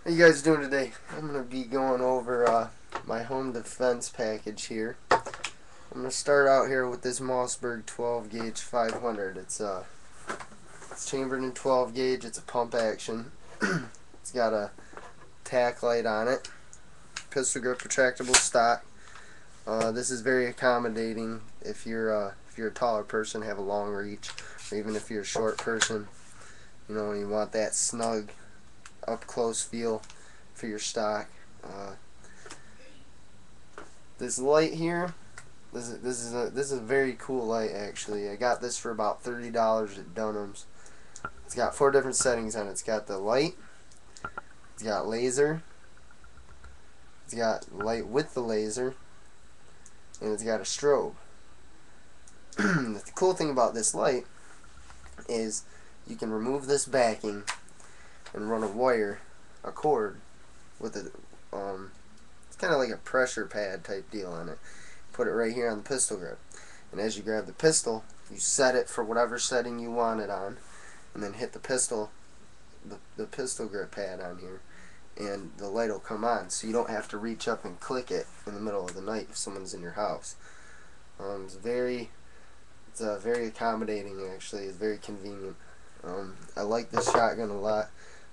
How you guys doing today? I'm going to be going over my home defense package here. I'm going to start out here with this Mossberg 12 gauge 500. It's chambered in 12 gauge. It's a pump action. It's got a tack light on it. Pistol grip retractable stock. This is very accommodating if you're a taller person, have a long reach, or even if you're a short person. You know, you want that snug up close feel for your stock. This light here, this is a very cool light actually. I got this for about $30 at Dunham's. It's got 4 different settings on it. It's got the light, it's got laser, it's got light with the laser, and it's got a strobe. The cool thing about this light is you can remove this backing and run a cord with a it's kind of like a pressure pad type deal on it. Put it right here on the pistol grip, and as you grab the pistol, you set it for whatever setting you want it on, and then hit the pistol grip pad on here, and the light will come on, so you don't have to reach up and click it in the middle of the night if someone's in your house. It's very accommodating actually. It's very convenient. I like this shotgun a lot.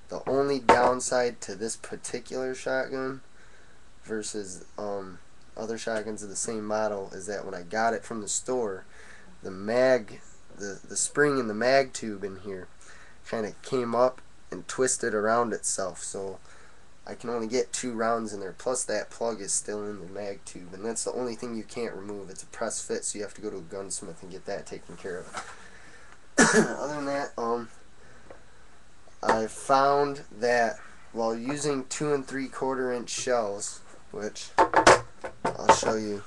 The only downside to this particular shotgun versus other shotguns of the same model is that when I got it from the store, the spring in the mag tube in here kind of came up and twisted around itself, so I can only get 2 rounds in there, plus that plug is still in the mag tube, and that's the only thing you can't remove. It's a press fit, so you have to go to a gunsmith and get that taken care of. Other than that, I found that while using 2 3/4 inch shells, which I'll show you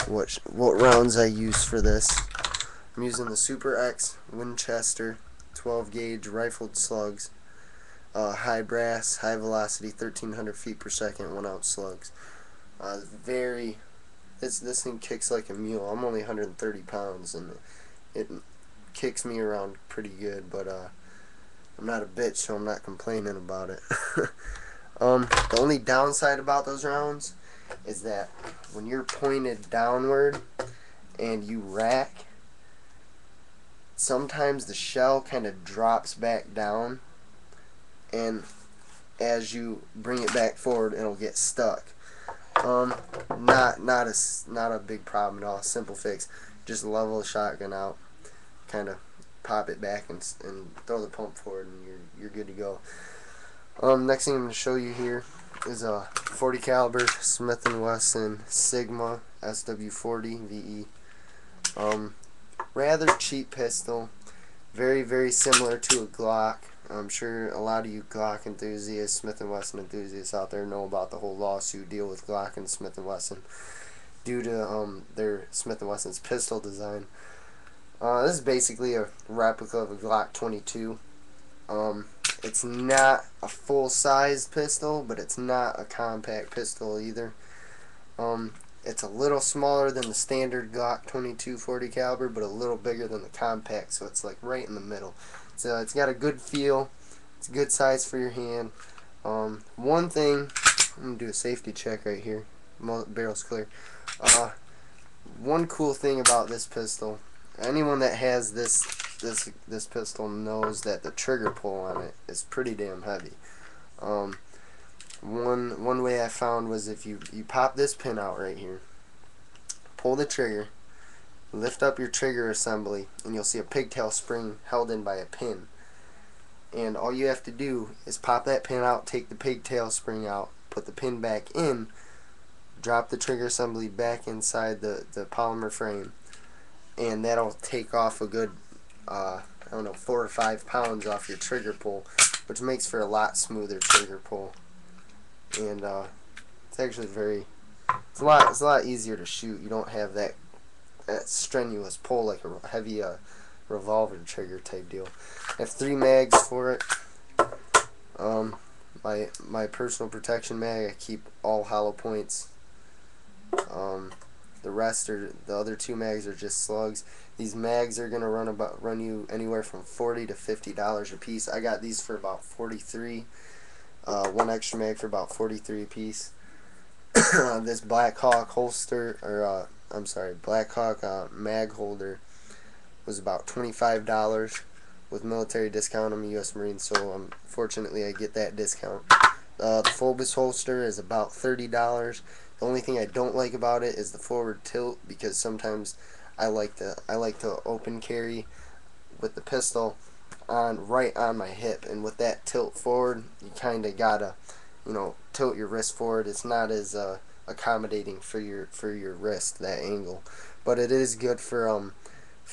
what rounds I use for this. I'm using the Super X Winchester 12 gauge rifled slugs, high brass, high velocity, 1300 feet per second, 1 ounce slugs. This thing kicks like a mule. I'm only 130 pounds and it kicks me around pretty good, but I'm not a bitch, so I'm not complaining about it. The only downside about those rounds is that when you're pointed downward and you rack, sometimes the shell kind of drops back down, and as you bring it back forward, it'll get stuck. Not a big problem at all. Simple fix. Just level the shotgun out, kind of pop it back and throw the pump forward, and you're good to go. Next thing I'm going to show you here is a 40 caliber Smith & Wesson Sigma SW40 VE. Rather cheap pistol, very similar to a Glock. I'm sure a lot of you Glock enthusiasts, Smith & Wesson enthusiasts out there know about the whole lawsuit deal with Glock and Smith & Wesson due to their Smith & Wesson's pistol design. This is basically a replica of a Glock 22. It's not a full-sized pistol, but it's not a compact pistol either. It's a little smaller than the standard Glock 22 40 caliber, but a little bigger than the compact, so it's like right in the middle. So it's got a good feel. It's a good size for your hand. One thing, I'm gonna do a safety check right here. Barrel's clear. One cool thing about this pistol, anyone that has this pistol knows that the trigger pull on it is pretty damn heavy. One way I found was if you pop this pin out right here, pull the trigger, lift up your trigger assembly, and you'll see a pigtail spring held in by a pin. And all you have to do is pop that pin out, take the pigtail spring out, put the pin back in, drop the trigger assembly back inside the polymer frame, and that'll take off a good, I don't know, 4 or 5 pounds off your trigger pull, which makes for a lot smoother trigger pull. And it's actually it's a lot easier to shoot. You don't have that strenuous pull like a heavy revolver trigger type deal. I have 3 mags for it. My personal protection mag, I keep all hollow points. The other 2 mags are just slugs. These mags are gonna run you anywhere from $40 to $50 a piece. I got these for about $43. one extra mag for about 43 a piece. This Black Hawk holster, or I'm sorry, Black Hawk mag holder was about $25 with military discount. I'm a U.S. Marine, so fortunately I get that discount. The Phobos holster is about $30. The only thing I don't like about it is the forward tilt, because sometimes I like to open carry with the pistol right on my hip, and with that tilt forward, you kind of gotta, tilt your wrist forward. It's not as accommodating for your wrist, that angle, but it is good for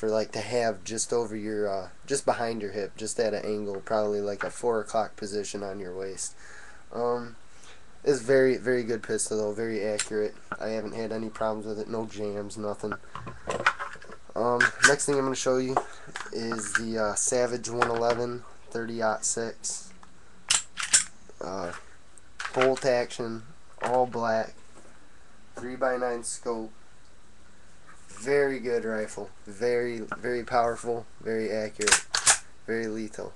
like to have just over your just behind your hip, just at an angle, probably like a 4 o'clock position on your waist. It's very, very good pistol though, very accurate. I haven't had any problems with it, no jams, nothing. Next thing I'm going to show you is the Savage 111 30-06 bolt action, all black, 3x9 scope. Very good rifle, very, very powerful, very accurate, very lethal.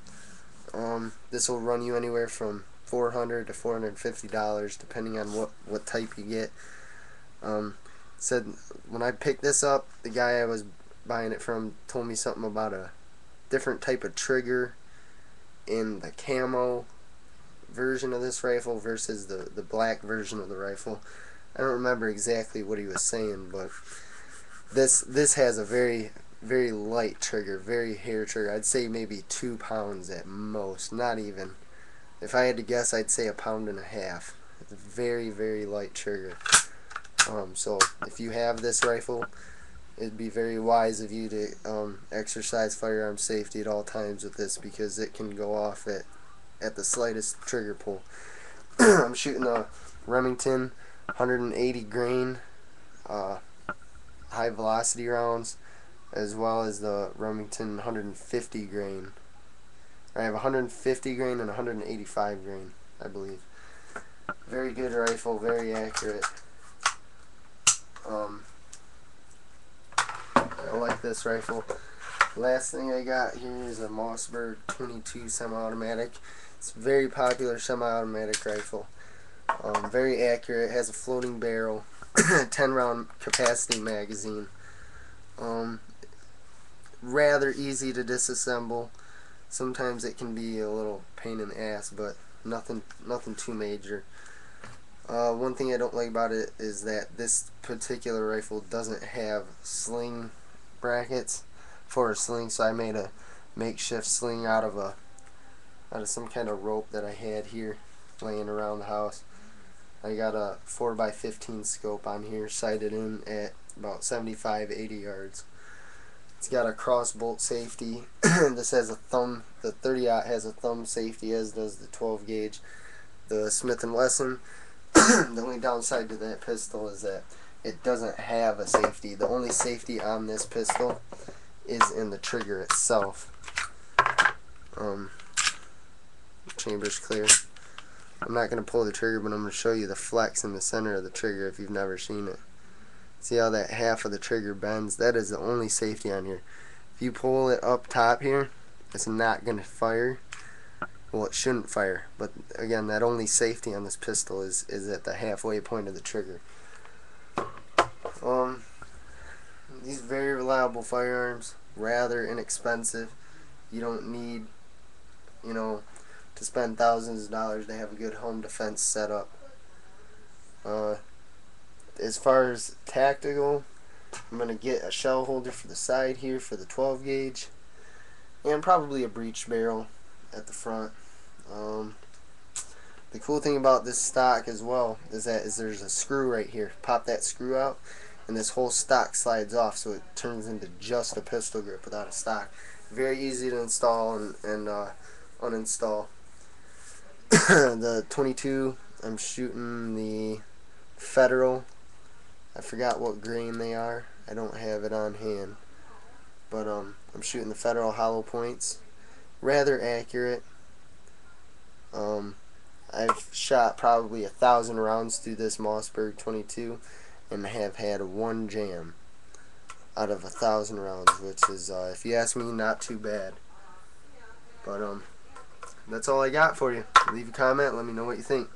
This will run you anywhere from $400 to $450 depending on what type you get. Said when I picked this up, the guy I was buying it from told me something about a different type of trigger in the camo version of this rifle versus the black version of the rifle. I don't remember exactly what he was saying, but this has a very, very light trigger, very hair trigger. I'd say maybe 2 pounds at most, not even. If I had to guess, I'd say 1.5 pounds. It's a very, very light trigger. So if you have this rifle, it'd be very wise of you to exercise firearm safety at all times with this, because it can go off at the slightest trigger pull. I'm shooting a Remington 180 grain high velocity rounds, as well as the Remington 150 grain. I have 150 grain and 185 grain, I believe. Very good rifle, very accurate. I like this rifle. Last thing I got here is a Mossberg 22 semi-automatic. It's a very popular semi-automatic rifle. Very accurate, has a floating barrel, 10 round capacity magazine. Rather easy to disassemble. Sometimes it can be a little pain in the ass, but nothing too major. One thing I don't like about it is that this particular rifle doesn't have sling brackets for a sling, so I made a makeshift sling out of some kind of rope that I had here laying around the house. I got a 4x15 scope on here, sighted in at about 75-80 yards. It's got a cross bolt safety. This has a thumb. The 30-aught has a thumb safety, as does the 12 gauge. The Smith & Wesson. The only downside to that pistol is that it doesn't have a safety. The only safety on this pistol is in the trigger itself. Chamber's clear. I'm not going to pull the trigger, but I'm going to show you the flex in the center of the trigger if you've never seen it. See how that half of the trigger bends? That is the only safety on here. If you pull it up top here, it's not going to fire. Well, it shouldn't fire, but again, that only safety on this pistol is at the halfway point of the trigger. These very reliable firearms, rather inexpensive. You don't need, to spend thousands of dollars to have a good home defense setup. As far as tactical, I'm going to get a shell holder for the side here for the 12 gauge, and probably a breech barrel at the front. The cool thing about this stock as well is there's a screw right here. Pop that screw out, and this whole stock slides off, so it turns into just a pistol grip without a stock. Very easy to install and uninstall. The 22, I'm shooting the Federal. I forgot what grain they are. I don't have it on hand, but I'm shooting the Federal hollow points. Rather accurate. I've shot probably 1,000 rounds through this Mossberg 22 and have had 1 jam out of 1,000 rounds, which is, if you ask me, not too bad. But that's all I got for you. Leave a comment. Let me know what you think.